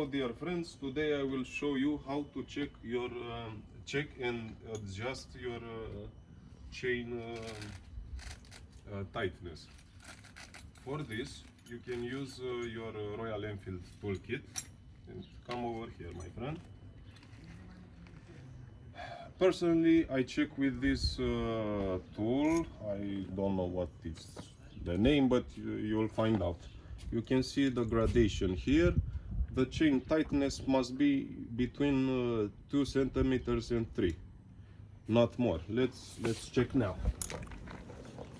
Hello dear friends, today I will show you how to check your check and adjust your chain tightness. For this you can use your Royal Enfield toolkit. And come over here, my friend. Personally, I check with this tool. I don't know what is the name, but you'll find out. You can see the gradation here. The chain tightness must be between 2 centimeters and 3, not more. Let's check now.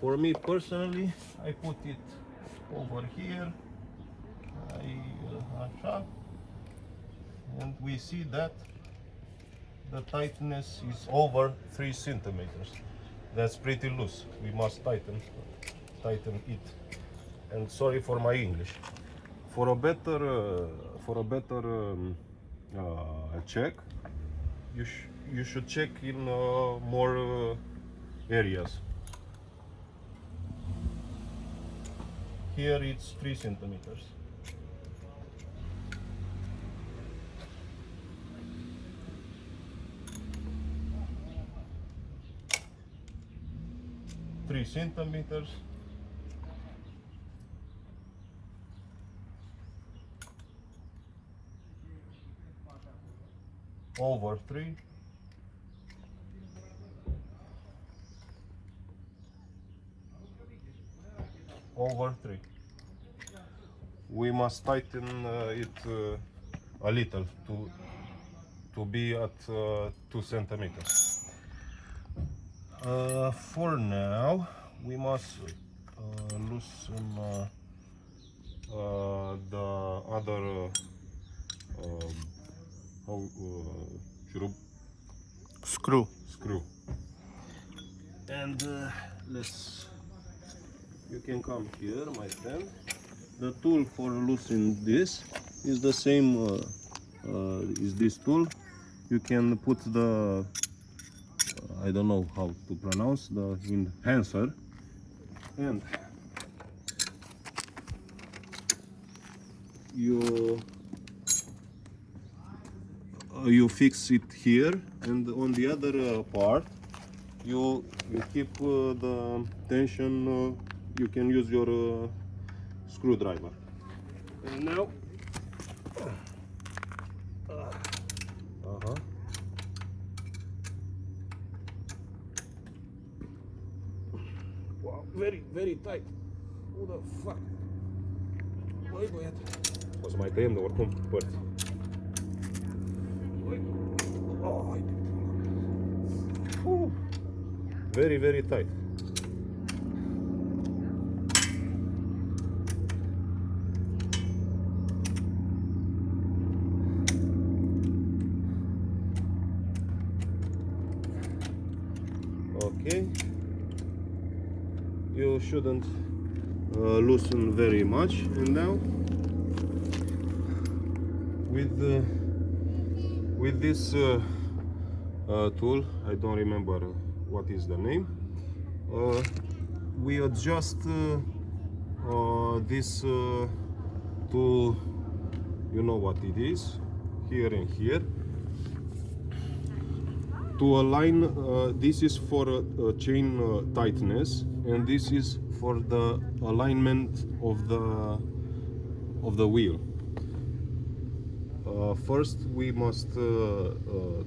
For me personally, I put it over here. And we see that the tightness is over 3 centimeters. That's pretty loose. We must tighten it. And sorry for my English. For a better check, you should check in more areas. Here it's 3 centimeters. Over 3, over 3. We must tighten it a little to be at 2 centimeters. For now, we must loosen the other screw. And you can come here, my friend. The tool for loosening this is the same is this tool. You can put the I don't know how to pronounce the enhancer, and you fix it here, and on the other part you keep the tension. You can use your screwdriver. And now wow, very tight. Who the fuck? Băi, băiat. O să mai tăiem de oricum părți. Oh, very tight. Okay, you shouldn't loosen very much. And now with this tool, I don't remember what is the name, we adjust this to, you know what it is, here and here, to align. This is for chain tightness, and this is for the alignment of the wheel. First we must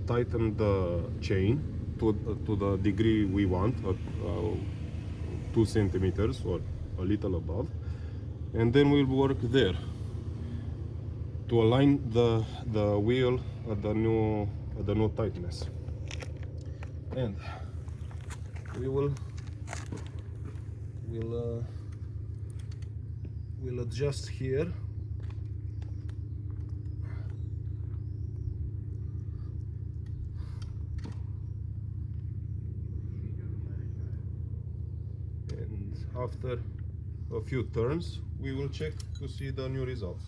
tighten the chain to the degree we want, 2 centimeters or a little above, and then we'll work there to align the wheel at the new tightness. And we'll adjust here. And after a few turns, we will check to see the new results.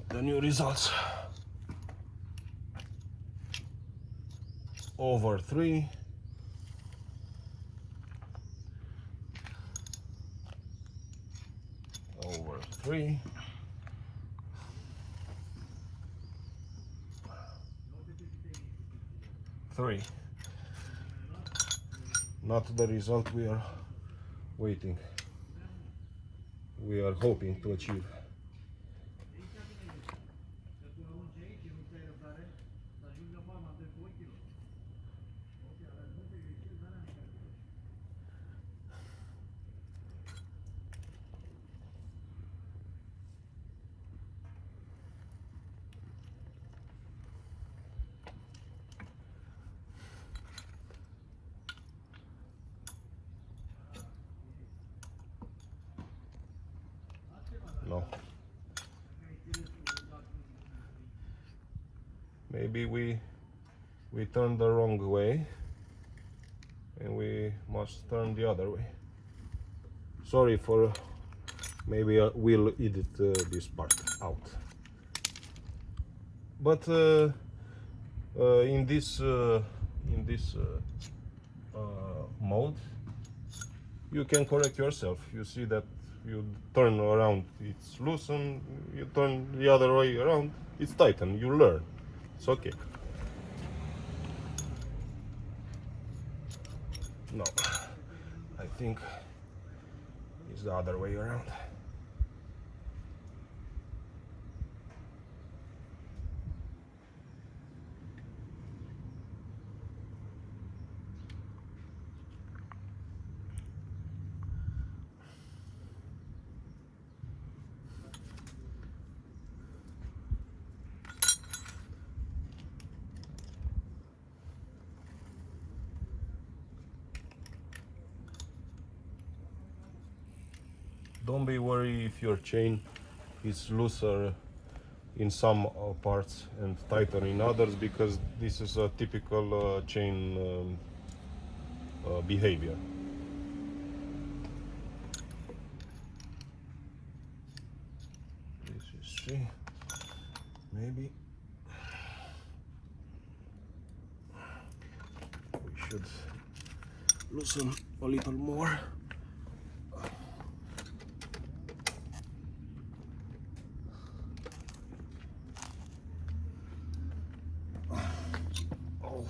The new results: over 3, 3. Not the result we are waiting. We are hoping to achieve. No. Maybe we turned the wrong way and we must turn the other way. Sorry for, maybe we'll edit this part out. But in this mode, you can correct yourself. You see that you turn around, it's loosened. You turn the other way around, it's tightened. You learn. It's okay. No, I think it's the other way around. Don't be worried if your chain is looser in some parts and tighter in others, because this is a typical chain behavior. This is 3. Maybe we should loosen a little more. Oh.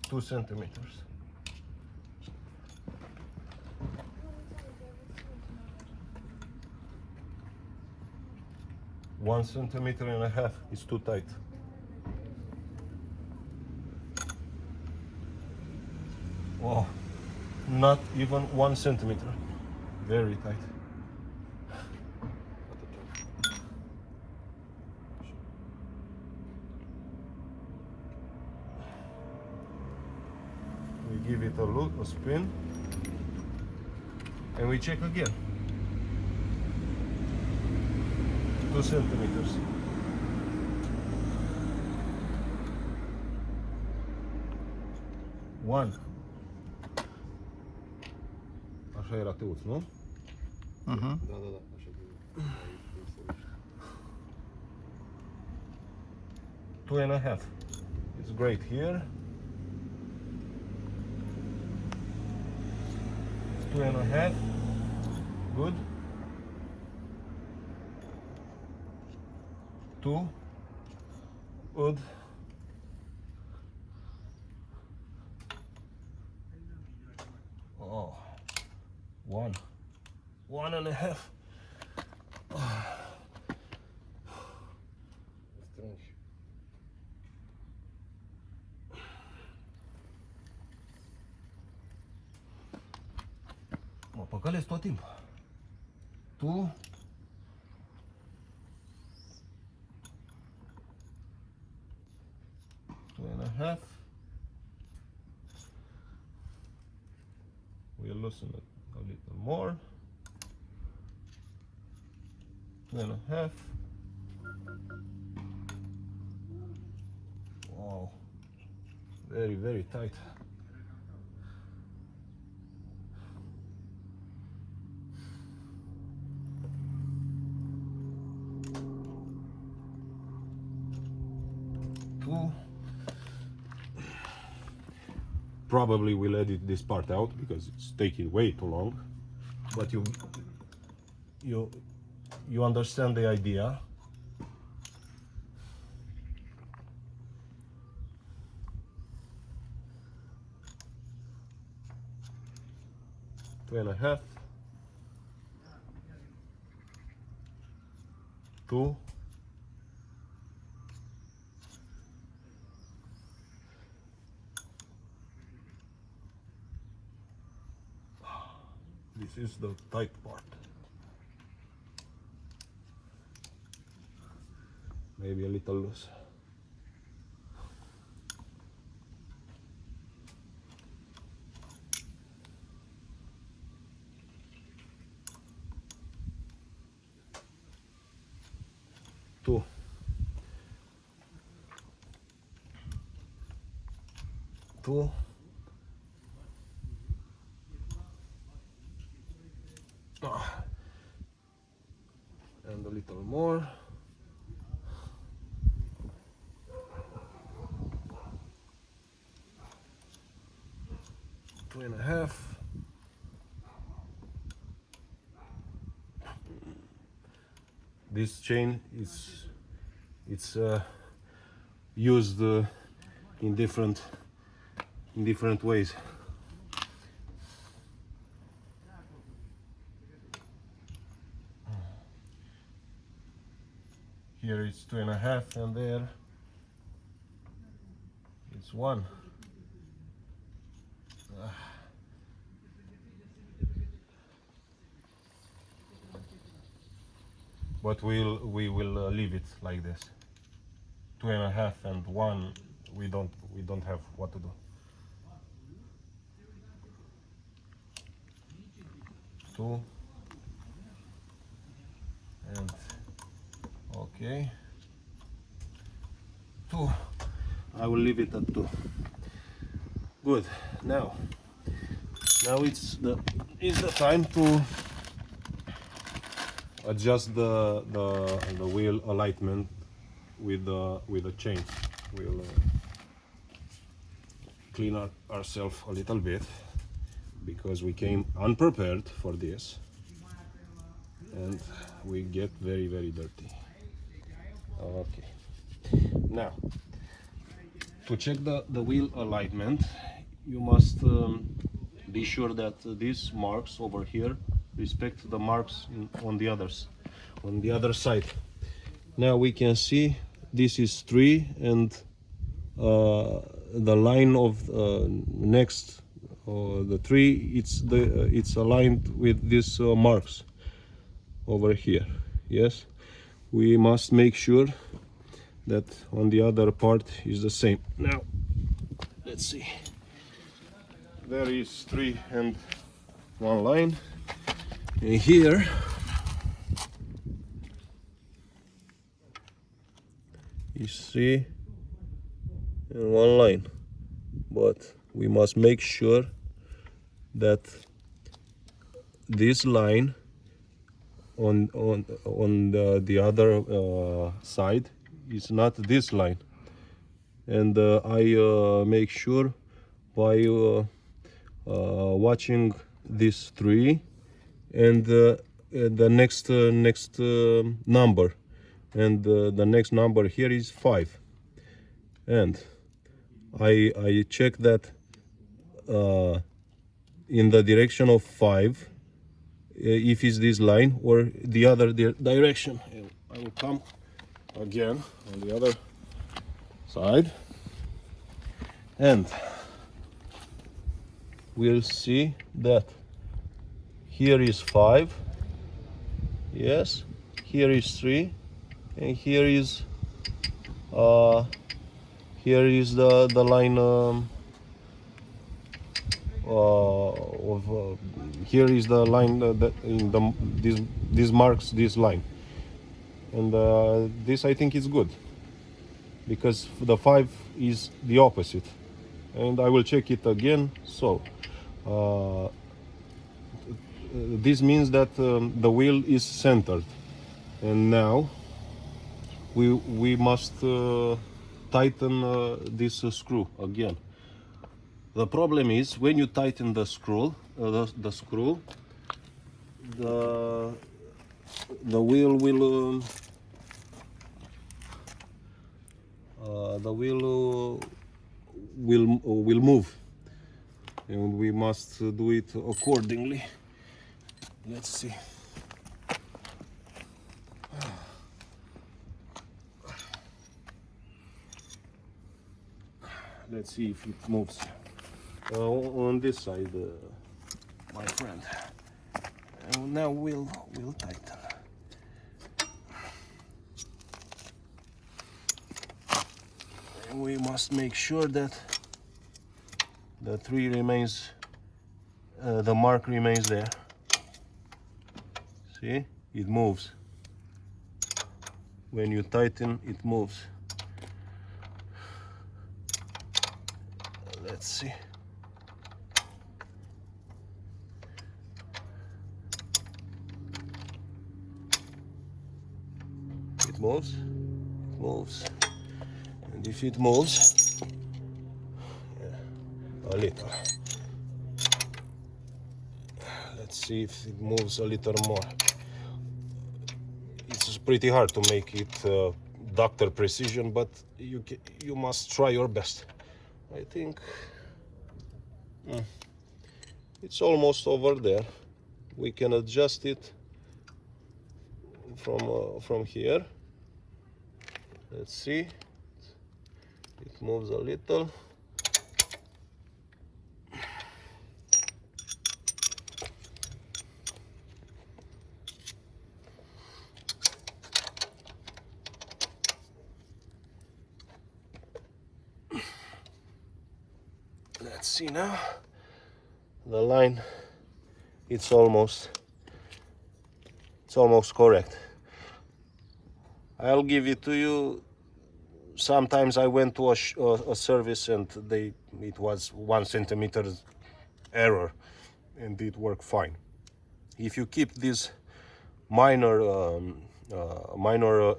2 centimeters. One centimeter and a half is too tight. Oh, not even 1 centimeter. Very tight. We give it a look, a spin, and we check again. 2 centimeters. One. Așa era tăuț, nu? Da, Mhm. așa că... 2 and a half. It's great here. 2 and a half. Good. 2. Good. Oh. 1. 1 and a half. Strângi. Mă păcălesc tot timpul. Tu? Two and a half. We'll loosen it a little more. 2 and a half. Wow. Very, very tight. probably will edit this part out because it's taking way too long, but you understand the idea. Two and a half, two, this is the tight part. Maybe a little loose. Two. Two. And a little more. Two and a half. This chain is used in different ways. Here it's 2.5, and there it's 1. But we will leave it like this. 2.5 and 1. We don't have what to do. 2 and okay. 2. I will leave it at 2. Good. Now it's the time to adjust the wheel alignment with the chain. We'll clean ourselves a little bit because we came unprepared for this and we get very dirty. Okay. Now, to check the wheel alignment, you must be sure that these marks over here respect the marks on the other side. Now we can see this is 3, and the line of next the 3, it's aligned with these marks over here. Yes, we must make sure that on the other part is the same. Now let's see, there is 3 and 1 line, and here is 3 and 1 line, but we must make sure that this line on the other side is not this line, and I make sure by watching this 3 and the next number, and the next number here is 5, and I check that in the direction of 5, if it's this line or the other direction. And I will come again on the other side, and we'll see that here is 5, yes, here is 3, and here is the line here is the line that in this marks this line, and this I think is good because the 5 is the opposite, and I will check it again. So this means that the wheel is centered, and now we must tighten this screw again. The problem is when you tighten the screw, the screw, the wheel will will move, and we must do it accordingly. Let's see. Let's see if it moves. On this side, my friend. And now we'll tighten. And we must make sure that the tree remains, the mark remains there. See, it moves. When you tighten, it moves. Let's see. It moves. It moves. And if it moves, a little. Let's see if it moves a little more. It's pretty hard to make it doctor precision, but you must try your best. I think it's almost over there. We can adjust it from here. Let's see. It moves a little. Let's see now. The line, it's almost correct. I'll give it to you. Sometimes I went to a service and it was 1 centimeter error, and it worked fine. If you keep these minor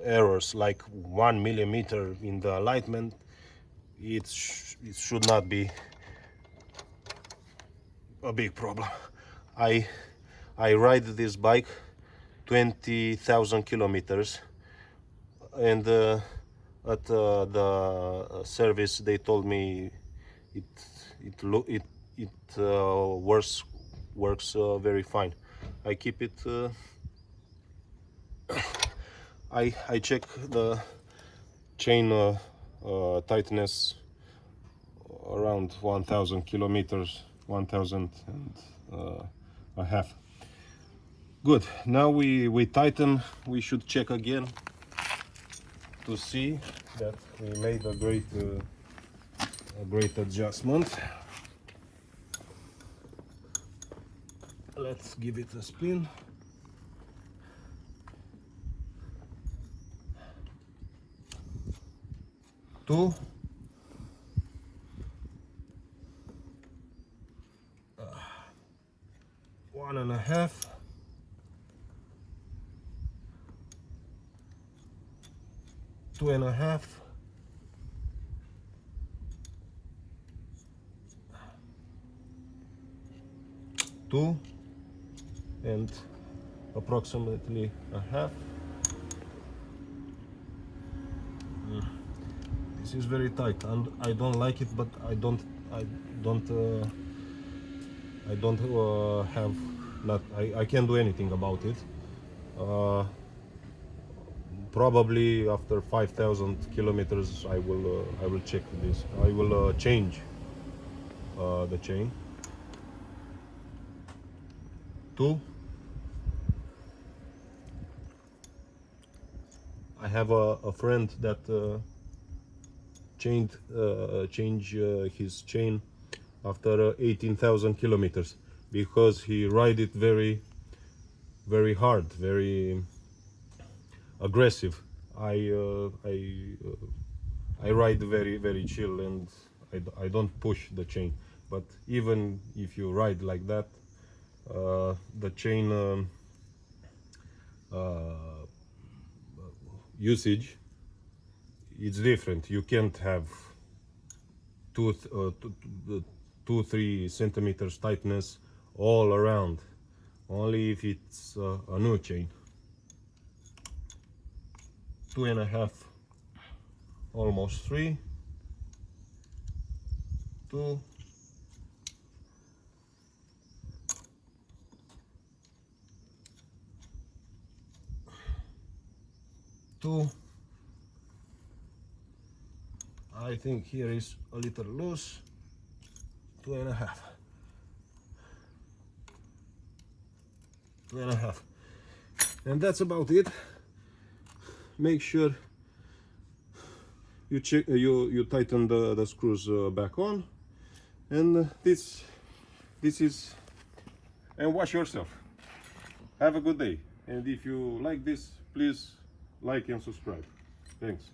errors like 1 millimeter in the alignment, it should not be a big problem. I ride this bike 20,000 kilometers, and at the service they told me it works very fine. I keep it. I check the chain tightness around 1,000 kilometers, 1,000 and a half. Good. Now we tighten. We should check again to see that we made a great adjustment. Let's give it a spin. Two. 1.5. 2.5. 2 and approximately a half. This is very tight and I don't like it, but I don't have I can't do anything about it. Probably after 5,000 kilometers I will check this. I will change the chain. 2. I have a friend that changed his chain after 18,000 kilometers because he ride it very hard, very aggressive. I ride very chill, and I don't push the chain. But even if you ride like that, the chain usage, it's different. You can't have 2-3 centimeters tightness all around, only if it's a new chain. 2.5, almost 3, 2, 2. I think here is a little loose. 2.5. 2.5. And that's about it. Make sure you check, you tighten the screws back on, and this is, and wash yourself. Have a good day, and if you like this, please like and subscribe. Thanks.